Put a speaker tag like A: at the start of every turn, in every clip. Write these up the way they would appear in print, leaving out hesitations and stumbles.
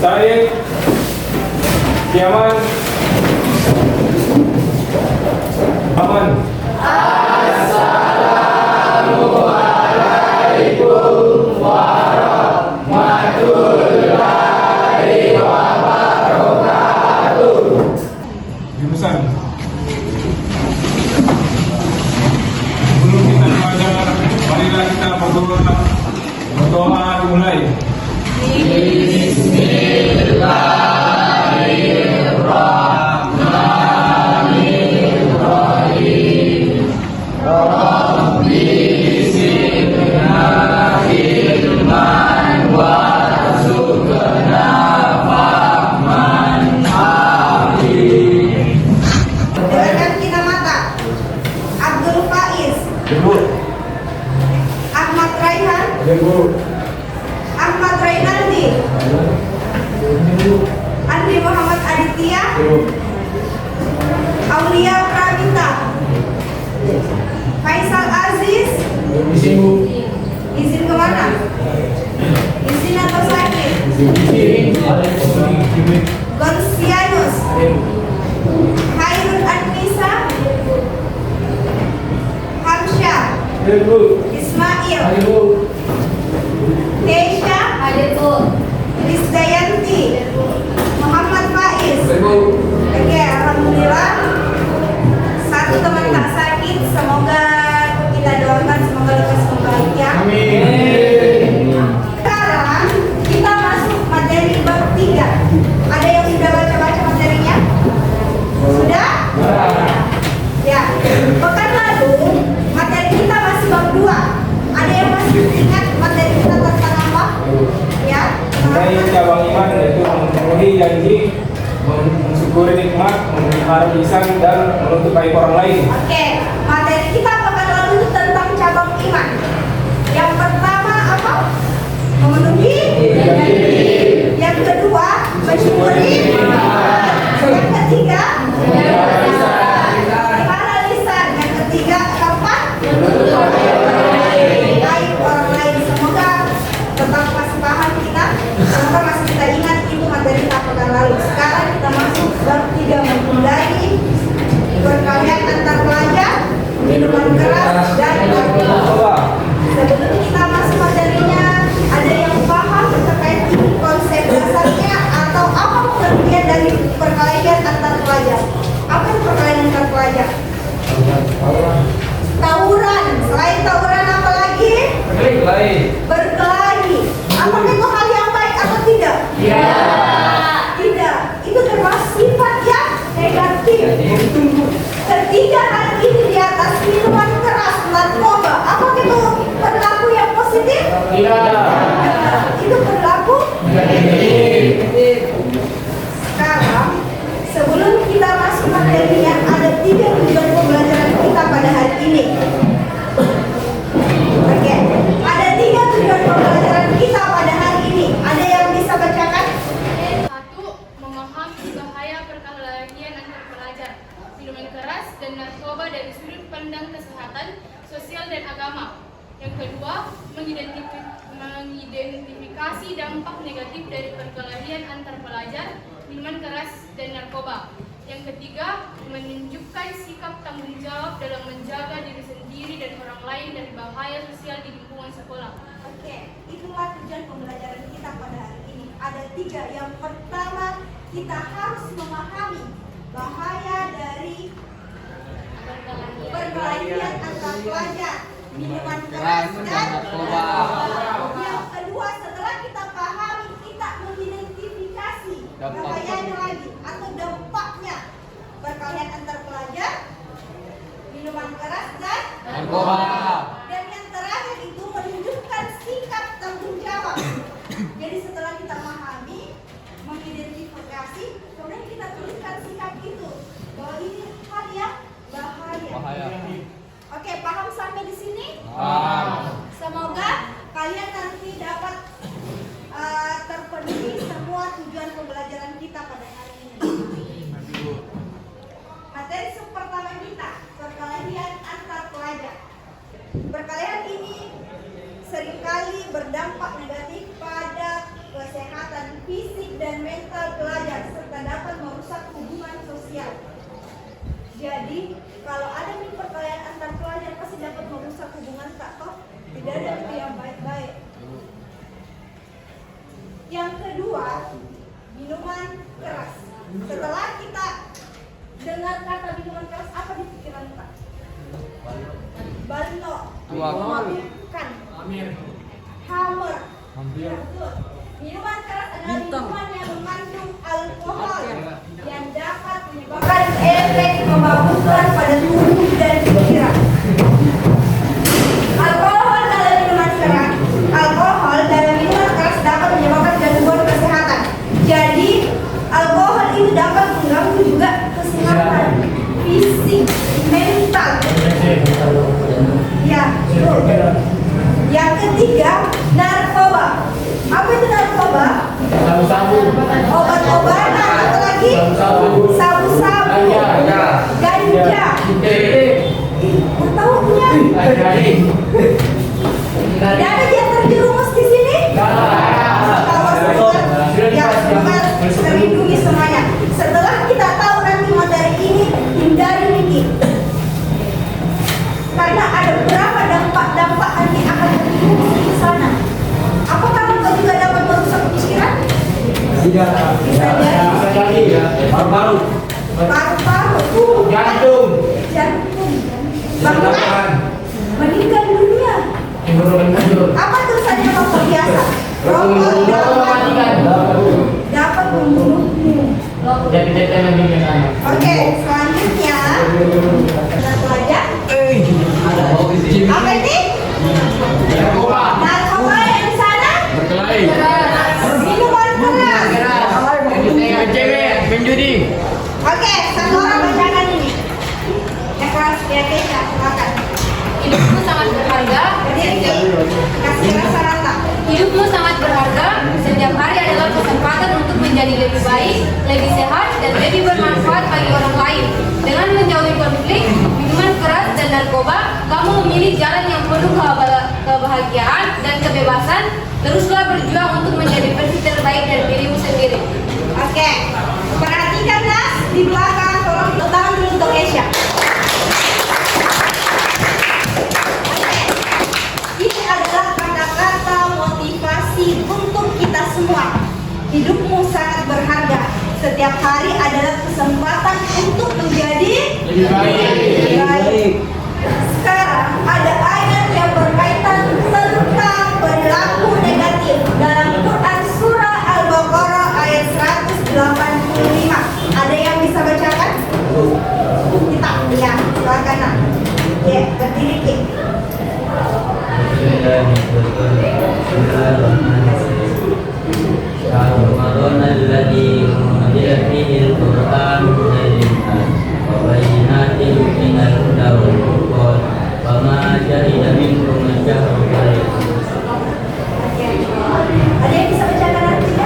A: Baik, Kiaman, aman. Assalamualaikum warahmatullahi wabarakatuh. Jurusan. Sebelum kita belajar, marilah kita berdoa. Berdoa dimulai. Bismillahirrahmanirrahim. Rabbi zidna ilman warzuqna fahman alim.
B: Dengan kita mata Abdul Faiz, Ahmad Raihan, Ahmad Rainaldi, Andri Muhammad Aditya, Aulia Pramita, Faisal Aziz. Izin kemana? Izin atau sakit? Gonsianus, Hairun Anissa, Hamsyah, Ismail, Keisha, Krisdayanti, Muhammad Faiz. Oke, alhamdulillah. Satu teman tak sakit, semoga kita doakan semoga lekas membaik ya.
A: Amin.
B: Sekarang kita masuk materi bab 3. Ada yang sudah baca-baca materinya? Sudah? Ya. Pekan lalu materi kita masih bab 2. Ada yang masih ingat materi kita tentang apa? Ya.
A: Mengenai cabang iman yaitu memenuhi janji, mensyukuri nikmat, memelihara lisan dan menutup aib orang lain.
B: Oke, materi kita pekan lalu itu tentang cabang iman. Yang pertama apa? Memenuhi janji. Yang kedua, mensyukuri. Yang ketiga, memelihara lisan. Yang ketiga, keempat, aib orang lain. Semoga tetap masih paham kita. Semoga masih kita ingat itu materi kita pekan lalu. Sekarang kita masuk bab 3, menghindari perkalian antar pelajar, minuman keras dan narkoba. Sebelum kita masuk materinya, ada yang paham terkait ini konsep dasarnya atau apa pengertian dari perkelahian antar pelajar? Apa itu perkelahian antar pelajar? Tawuran. Selain tawuran apa lagi? Berkelahi. Apakah itu hal yang baik atau tidak? Tidak. Itu termasuk sifat yang negatif. Ketiga hal ini di atas minuman keras, narkoba. Apakah itu perilaku yang positif? Itu perilaku negatif. Sekarang, sebelum kita masuk materinya, ada 3 tujuan pembelajaran kita pada hari ini. Oke, ada 3 tujuan pembelajaran kita pada hari ini. Ada yang bisa bacakan?
C: 1. Memahami bahaya perkelahian antar pelajar, minuman keras dan narkoba dari sudut pandang kesehatan, sosial dan agama. Yang kedua, mengidentifikasi dampak negatif dari perkelahian antar pelajar, minuman keras dan narkoba. Yang ketiga, menunjukkan sikap tanggung jawab dalam menjaga diri sendiri dan orang lain dari bahaya sosial di lingkungan sekolah.
B: Oke, itulah tujuan pembelajaran kita pada hari ini. Ada 3. Yang pertama, kita harus memahami bahaya dari perkelahian antar pelajar, minuman keras dan narkoba. Yang kedua, setelah kita pahami, kita mengidentifikasi bahayanya lagi atau dampaknya perkelahian antar pelajar, minuman keras dan
D: narkoba.
B: Dan yang terakhir itu menunjukkan sikap tanggung jawab. Jadi setelah kita memahami, mengidentifikasi, kemudian kita tuliskan sikap itu bahwa ini hal yang bahaya. Oke, paham sampai di sini? Semoga kalian nanti dapat terpenuhi semua tujuan pembelajaran kita pada hari ini. Materi pertama kita, perkelahian antar pelajar. Perkelahian ini seringkali berdampak negatif pada kesehatan fisik dan mental pelajar serta dapat merusak hubungan sosial. Jadi, kalau ada nih perkelahian antar pelajar pasti dapat merusak hubungan tak toh, tidak ada itu yang baik-baik. Yang kedua, minuman keras. Setelah kita dengar kata minuman keras, apa di pikiran kita? Balno, bukan, hammer. Ya, betul. Minuman keras adalah minuman yang mengandung alkohol yang dapat menyebabkan efek memabukkan pada tubuh dan pikiran. Alkohol dalam minuman keras dapat menyebabkan gangguan kesehatan. Jadi, alkohol itu dapat mengganggu juga kesehatan fisik, mental. Ya, betul. Yang ketiga, narkoba. Apa itu narkoba? Obat-obatan, apa lagi? Sabu-sabu, ganja. Tahu punya? Tidak ada yang terjerumus di sini? Ya, terlindungi semuanya. Setelah kita tahu nanti materi ini, hindari Niki. Karena ada beberapa dampak nanti akan terjerumus di sana. Apakah engkau juga dapat merusak pikiran?
D: Tidak.
B: Bisa jadi. Paru-paru, jantung. Bahkan meninggal dunia. Apa tulisannya rokok biasa? Rokok dapat membunuhmu. Oke, selanjutnya kita belajar. Apa ini? Narkoba yang di sana? Minuman keras.
D: Menjudi.
B: Oke, satu orang bacakan ini. Yang keras ya, silakan.
C: Hidupmu sangat berharga.
B: Kasih rasa-rasa.
C: Hidupmu sangat berharga. Setiap hari adalah kesempatan untuk menjadi lebih baik, lebih sehat, dan lebih bermanfaat bagi orang lain. Dengan menjauhi konflik, minuman keras, dan narkoba, kamu memilih jalan yang penuh kebahagiaan dan kebebasan. Teruslah berjuang untuk menjadi versi terbaik dari dirimu sendiri.
B: Oke, perhatikan Nas di belakang. Tolong tepuk tangan dulu untuk Asia. Ini adalah kata-kata motivasi untuk kita semua. Hidupmu sangat berharga. Setiap hari adalah kesempatan untuk menjadi
D: Lebih baik.
B: Sekarang ada ayat yang berkaitan tentang perilaku negatif dalam Quran Surah Al-Baqarah ayat 185. Ada yang bisa bacakan? Kita ya, silakan. Ya, berdiri Ki.
E: Ramadan alladzi unzila fihi al-Qur'an hudan lin-nas wa bayyinatin minal huda wal furqan wa ma shahida minkum al-jahra falyakun.
B: Ada yang bisa bacakan artinya?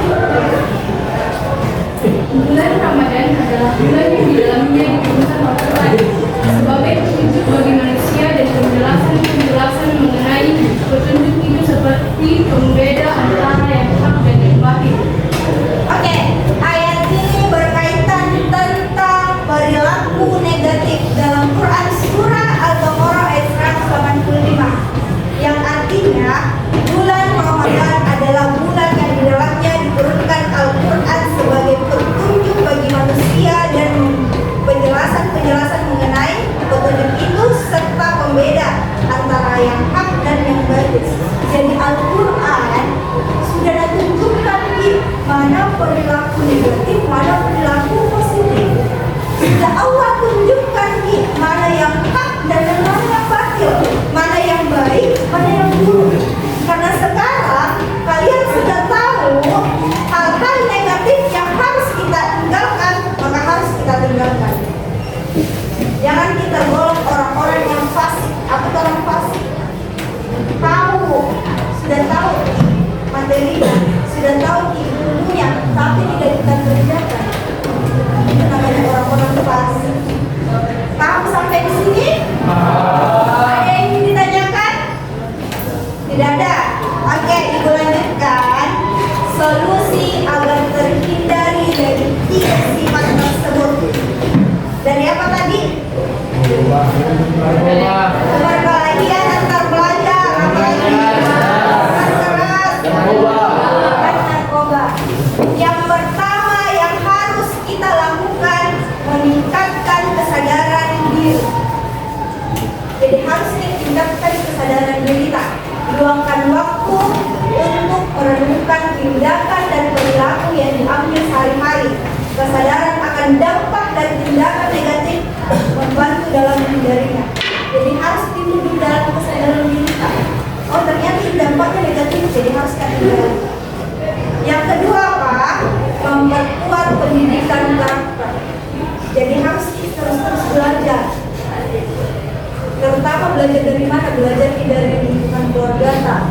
C: Bulan Ramadan adalah bulan yang di dalamnya diturunkan Al-Quran sebagai petunjuk bagi manusia dan penjelasan mengenai petunjuk itu seperti pembeda antara yang hak dan yang batil.
B: Oke, ayat ini berkaitan tentang perilaku negatif, mana perilaku positif. Sudah Allah tunjukkan nih mana yang hak dan mana yang batil, mana yang baik, mana yang buruk. Karena sekarang kalian sudah tahu hal-hal negatif yang harus kita tinggalkan, maka harus kita tinggalkan. Jangan kita golong orang-orang yang fasik. Apa itu orang fasik? Tahu, sudah tahu materinya, sudah tahu ilmunya, tapi tidak kita kerjakan. Itu namanya orang-orang fasik. Paham sampai di sini? Ada yang ingin ditanyakan? Tidak ada. Oke, ibu lanjutkan. Solusi agar terhindari dari 3 sifat tersebut. Dari apa tadi? Perkelahian antar pelajar, dan narkoba. Yang pertama yang harus kita lakukan, meningkatkan kesadaran diri. Jadi harus ditingkatkan kesadaran diri kita. Luangkan waktu untuk merenungkan tindakan dan perilaku yang diambil sehari-hari. Kesadaran akan dampak dan tindakan negatif membantu dalam menghindarinya. Jadi harus timbul dalam kesadaran diri kita. Oh ternyata dampaknya negatif, jadi harus kita hindari. Yang kedua apa? Memperkuat pendidikan karakter. Jadi harus terus belajar. Terutama belajar dari mana? Belajar dari lingkungan keluarga,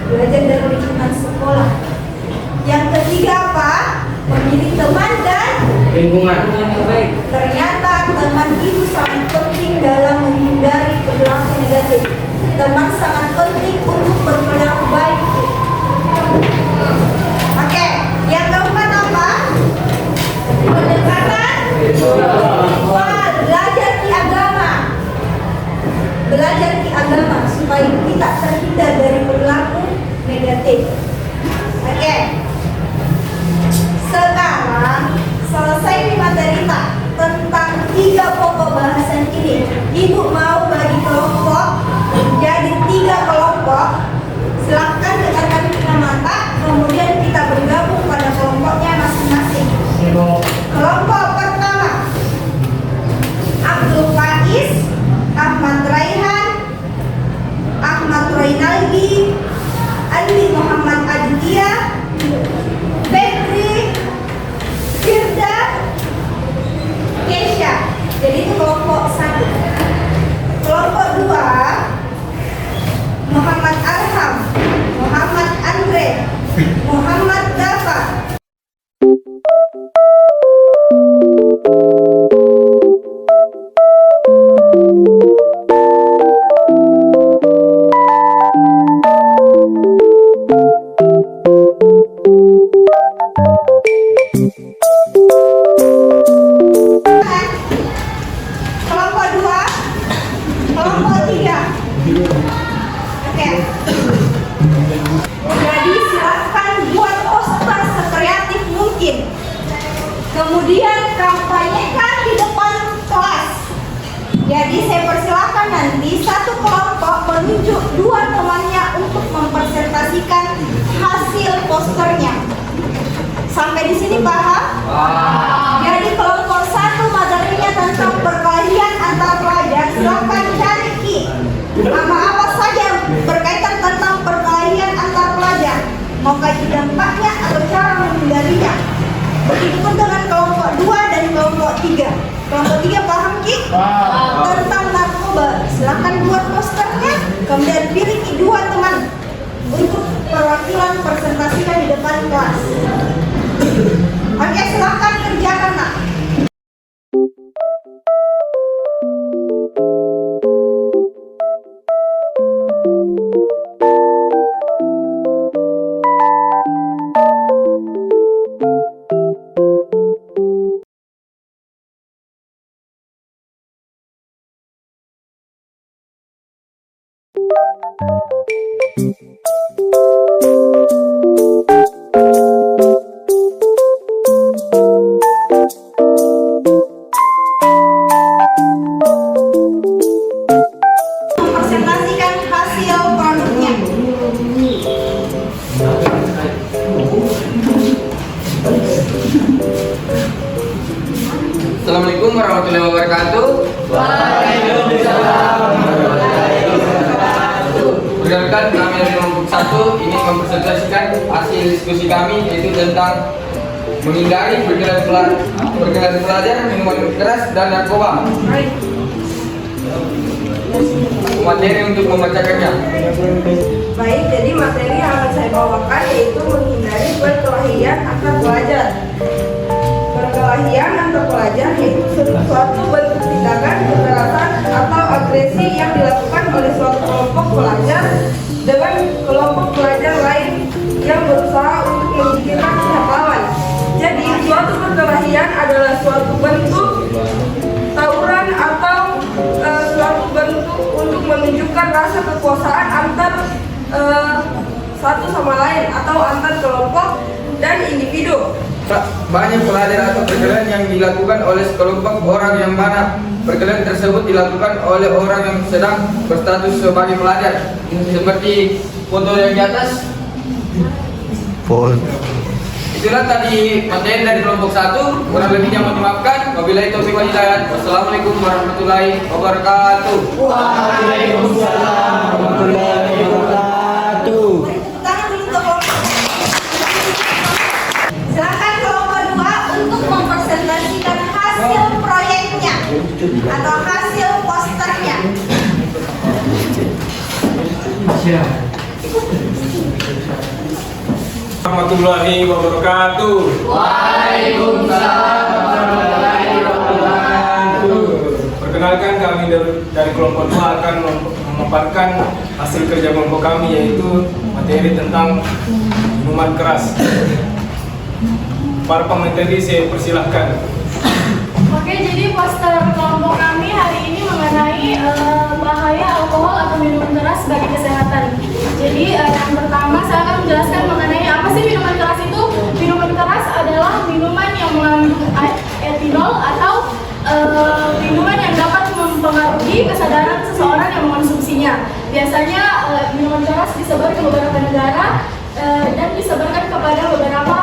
B: belajar dari lingkungan sekolah. Yang ketiga apa? Memilih teman dan
A: Lingkungan.
B: ternyata teman itu sangat penting dalam menghindari perilaku negatif. Teman sangat penting untuk berperilaku baik. Oke, yang keempat apa? Pendekatan spiritual, belajar di agama. Belajar di agama supaya kita terhindar dari perilaku negatif. Oke. Sekarang selesai nih materi tentang 3 pokok bahasan ini. Ibu mau bagi kelompok jadi 3 kelompok. Silakan dengarkan kita mata, kemudian kita bergabung pada kelompoknya masing-masing. Kelompok pertama, Abdul Faiz, Ahmad Raihan, Ahmad Roinaldi, Andi Muhammad Aditya, Febri, Firda, Kesha. Jadi itu kelompok 1. Kelompok 2, Muhammad Arham, Muhammad Andre, Muhammad Dafa. Kelompok 2, kelompok 3. Oke. Jadi silakan buat poster sekreatif mungkin. Kemudian kampanyekan di depan kelas. Jadi saya persilakan nanti satu kelompok menunjuk 2 temannya untuk mempresentasikan hasil posternya. Sampai di sini paham? Jadi kelompok 1 materinya tentang perkelahian antar pelajar. Silakan cari ki apa saja berkaitan tentang perkelahian antar pelajar. Mau kaji dampaknya atau cara menghindarinya. Begitupun dengan kelompok 2 dan kelompok 3. Kelompok 3 paham ki? Tentang narkoba. Silakan buat posternya. Kemudian pilih 2 teman untuk perwakilan presentasikan di depan kelas. Oke, silakan kerjakan nak. Presentasikan hasil produknya.
F: Assalamualaikum warahmatullahi wabarakatuh. Perkenalkan, kami dari kelompok 1 ingin mempresentasikan hasil diskusi kami, yaitu tentang menghindari pergerakan pelajar, minuman keras, dan narkoba. Materi untuk membacakannya.
B: Baik, jadi materi yang akan saya bawakan yaitu menghindari perkelahian antar pelajar. Perkelahian antar pelajar yaitu suatu bentuk tindakan kekerasan atau agresi yang dilakukan oleh suatu kelompok pelajar dengan kelompok pelajar lain yang berusaha untuk menyingkirkan pihak lawan. Jadi, suatu perkelahian adalah suatu bentuk tawuran atau suatu bentuk untuk menunjukkan rasa kekuasaan antar satu sama lain atau antar kelompok dan individu.
F: Banyak pelajar atau perkelahian yang dilakukan oleh sekelompok orang yang mana perkelahian tersebut dilakukan oleh orang yang sedang berstatus sebagai pelajar, seperti foto yang di atas. Itulah tadi materi dari kelompok 1. Kurang lebihnya mohon dimaafkan. Wabillahi taufiq wal hidayah. Wassalamualaikum warahmatullahi wabarakatuh.
D: Waalaikumsalam warahmatullahi wabarakatuh.
B: Tangan dulu untuk kelompok. Silakan kelompok 2 untuk mempresentasikan hasil proyeknya atau hasil posternya.
A: Warahmatullahi wabarakatuh.
E: Waalaikumsalam warahmatullahi wabarakatuh.
A: Perkenalkan, kami dari kelompok 2 akan memaparkan hasil kerja kelompok kami, yaitu materi tentang minuman keras. Para pemateri saya persilahkan.
C: Oke, jadi poster kelompok kami hari ini mengenai bahaya alkohol atau minuman keras bagi kesehatan. Jadi yang pertama saya akan menjelaskan mengenai apa sih minuman keras itu. Minuman keras adalah minuman yang mengandung etanol atau minuman yang dapat mempengaruhi kesadaran seseorang yang mengonsumsinya. Biasanya minuman keras disebar ke beberapa negara dan disebarkan kepada beberapa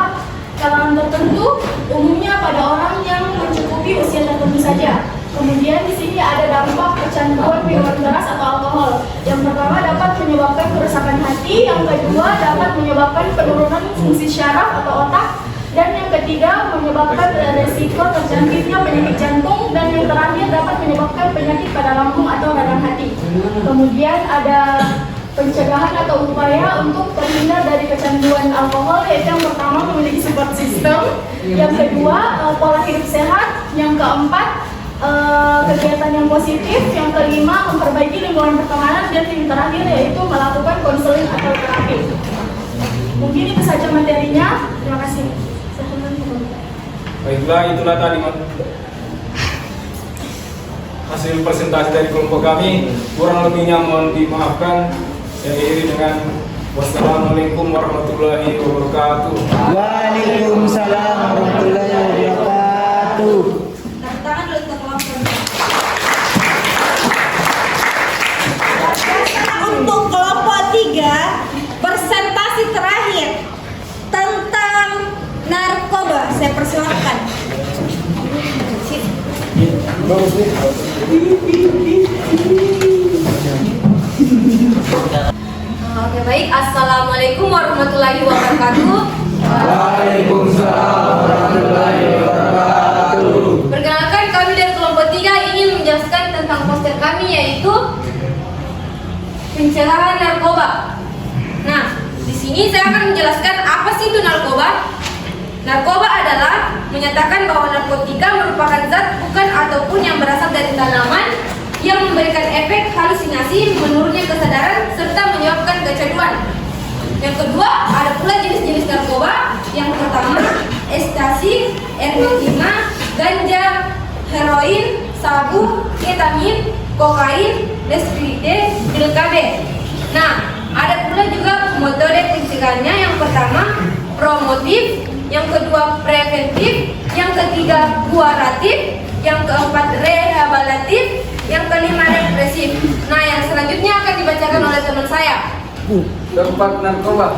C: kalangan tertentu, umumnya pada orang yang mencukupi usia tertentu saja. Kemudian di sini ada dampak kecanduan minuman keras atau alkohol. Yang pertama dapat menyebabkan kerusakan hati, yang kedua dapat menyebabkan penurunan fungsi syaraf atau otak, dan yang ketiga menyebabkan resiko terjangkitnya penyakit jantung, dan yang terakhir dapat menyebabkan penyakit pada lambung atau radang hati. Kemudian ada pencegahan atau upaya untuk terhindar dari kecanduan alkohol, yaitu yang pertama memiliki support system, yang kedua pola hidup sehat, yang keempat kegiatan yang positif, yang kelima memperbaiki lingkungan pertemanan, dan yang terakhir yaitu melakukan konseling atau terapi. Mungkin itu saja materinya. Terima kasih.
A: Baiklah, itulah tadi hasil presentasi dari kelompok kami. Kurang lebihnya mohon dimaafkan. Saya akhiri dengan wassalamualaikum warahmatullahi wabarakatuh.
D: Waalaikumsalam warahmatullahi wabarakatuh.
B: Tangan dulu untuk kelompok. Untuk kelompok 3, presentasi terakhir tentang narkoba. Saya persilakan.
G: Oke, baik. Assalamualaikum warahmatullahi wabarakatuh.
D: Waalaikumsalam warahmatullahi wabarakatuh.
G: Perkenalkan, kami dari kelompok 3 ingin menjelaskan tentang poster kami, yaitu pencegahan narkoba. Nah, di sini saya akan menjelaskan apa sih itu narkoba. Narkoba adalah menyatakan bahwa narkotika merupakan zat bukan ataupun yang berasal dari tanaman yang memberikan efek halusinasi, menurunnya kesadaran, serta menyebabkan kecanduan. Yang kedua, ada pula jenis-jenis narkoba. Yang pertama, ekstasi, ergotina, ganja, heroin, sabu, ketamin, kokain, deskripsi, pil KB. Nah, ada pula juga metode pencegahannya. Yang pertama, promotif, yang kedua preventif, yang ketiga kuratif, yang keempat rehabilitatif, yang kelima represif. Nah, yang selanjutnya akan dibacakan oleh teman saya.
F: Dampak narkoba.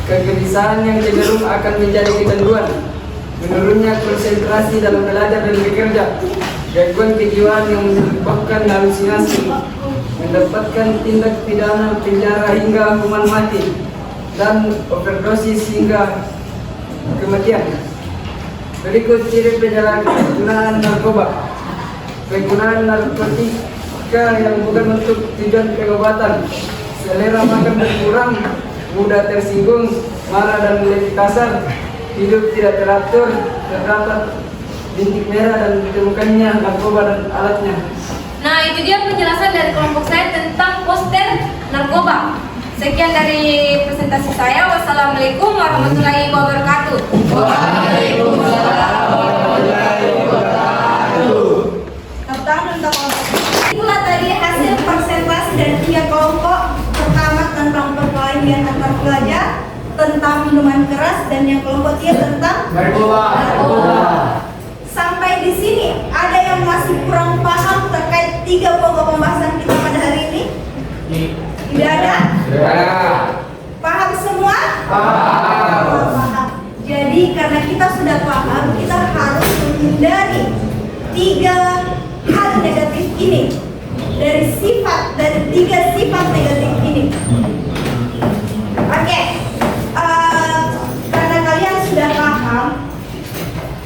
F: kegelisahan yang cenderung akan menjadi kecanduan, menurunnya konsentrasi dalam belajar dan bekerja, gangguan kejiwaan yang menyebabkan halusinasi, mendapatkan tindak pidana penjara hingga hukuman mati, dan overdosis hingga kematian. Berikut ciri penyalahgunaan narkoba. Penggunaan narkotika yang bukan untuk tujuan pengobatan, selera makan berkurang, mudah tersinggung, marah dan lebih kasar, hidup tidak teratur, terdapat bintik merah dan ditemukannya narkoba dan alatnya.
G: Nah, itu dia penjelasan dari kelompok saya tentang poster narkoba. Sekian dari presentasi saya. Wassalamualaikum warahmatullahi wabarakatuh.
D: Waalaikumsalam warahmatullahi wabarakatuh.
B: Itulah tadi hasil presentasi dari 3 kelompok. Pertama tentang perkelahian antar pelajar, tentang minuman keras, dan yang kelompok 3 tentang
D: Narkoba.
B: Sampai di sini ada yang masih kurang paham terkait 3 pokok pembahasan kita pada hari ini? Tidak ada? Paham semua? Paham. Jadi karena kita sudah paham, kita harus menghindari 3 hal negatif ini, dari 3 sifat negatif ini. Oke, karena kalian sudah paham,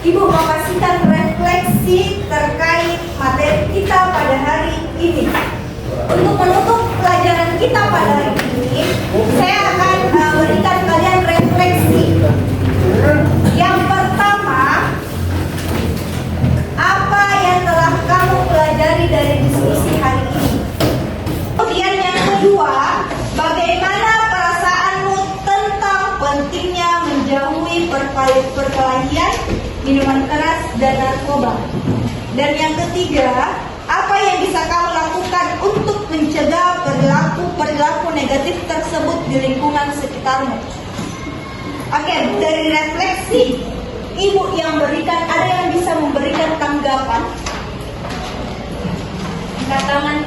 B: Ibu mau kasihkan refleksi terkait materi kita pada hari ini. Untuk menutup pelajaran kita pada hari ini, saya akan berikan kalian refleksi. Yang pertama, apa yang telah kamu pelajari dari diskusi hari ini? Kemudian yang kedua, bagaimana perasaanmu tentang pentingnya menjauhi perkelahian, minuman keras, dan narkoba? Dan yang ketiga, apa yang bisa kamu lakukan untuk mencegah perilaku negatif tersebut di lingkungan sekitarmu? Oke, dari refleksi Ibu yang berikan, ada yang bisa memberikan tanggapan? Angkat tangan,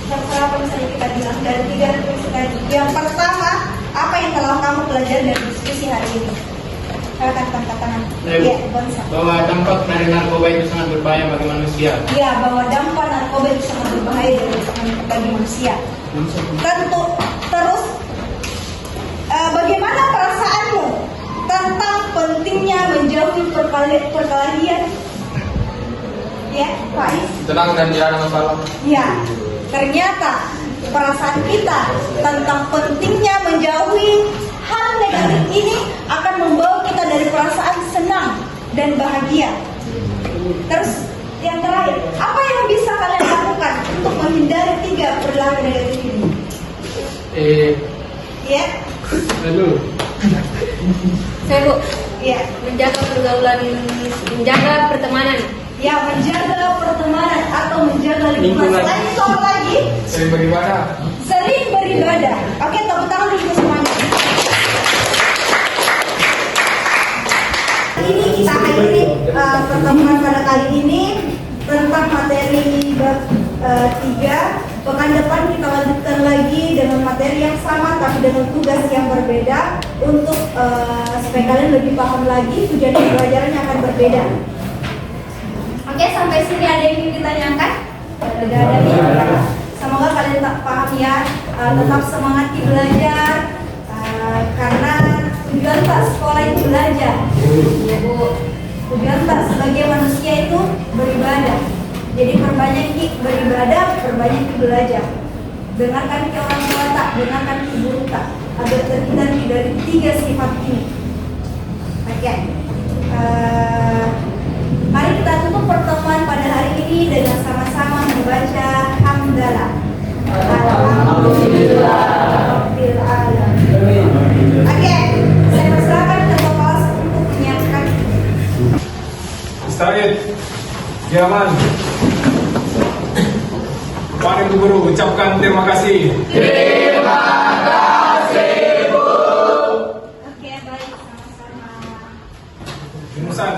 B: terserah apa misalnya kita bilang dari 3 refleksi tadi. Yang pertama, apa yang telah kamu pelajari dari diskusi hari ini? Silakan angkat tangan. Iya, Bonsa.
A: Bahwa dampak dari narkoba itu sangat berbahaya bagi manusia.
B: Ya, bahwa dampak narkoba itu sangat berbahaya bagi manusia. Tentu. Terus, bagaimana perasaanmu tentang pentingnya menjauhi perkelahian? Ya, Faiz.
F: Tenang dan tidak ada masalah.
B: Ya, ternyata perasaan kita tentang pentingnya menjauhi hal negatif ini akan membawa kita dari perasaan senang dan bahagia. Terus yang terakhir, apa yang bisa kalian lakukan untuk menghindari 3 perilaku negatif ini? Ya,
A: Lalu,
G: Saya Bu,
B: ya,
G: menjaga pergaulan, menjaga pertemanan.
B: ya, menjaga pertemanan atau menjaga lingkungan. Selain itu apa lagi?
A: sering beribadah.
B: Sering beribadah. Oke, tepuk tangan dulu semuanya. Ini kita akhiri pertemuan pada kali ini tentang materi bab 3. Pekan depan kita lanjutkan lagi dengan materi yang sama tapi dengan tugas yang berbeda untuk supaya kalian lebih paham lagi, tujuan pembelajarannya akan berbeda. Oke, sampai sini ada yang ingin ditanyakan? Tidak ada nih. Semoga kalian tetap paham ya, tetap semangat di belajar karena tujuan tak sekolah itu belajar. Ya Bu, tujuan tak sebagai manusia itu beribadah. Jadi perbanyak beribadah, perbanyak belajar. Dengarkan ke orang tua tak, dengarkan ke guru tak, agar terhindar dari 3 sifat ini. Oke. Mari kita tutup pertemuan pada hari ini dengan sama-sama membaca hamdalah. Alhamdulillah Rabbil Alamin. Oke, saya persilakan ketua kelas untuk menyiapkan.
A: Ustaz Jaman, Pak Ibu Guru ucapkan terima kasih.
D: Terima kasih, Bu.
B: Oke, baik, sama-sama.
A: Rumusan.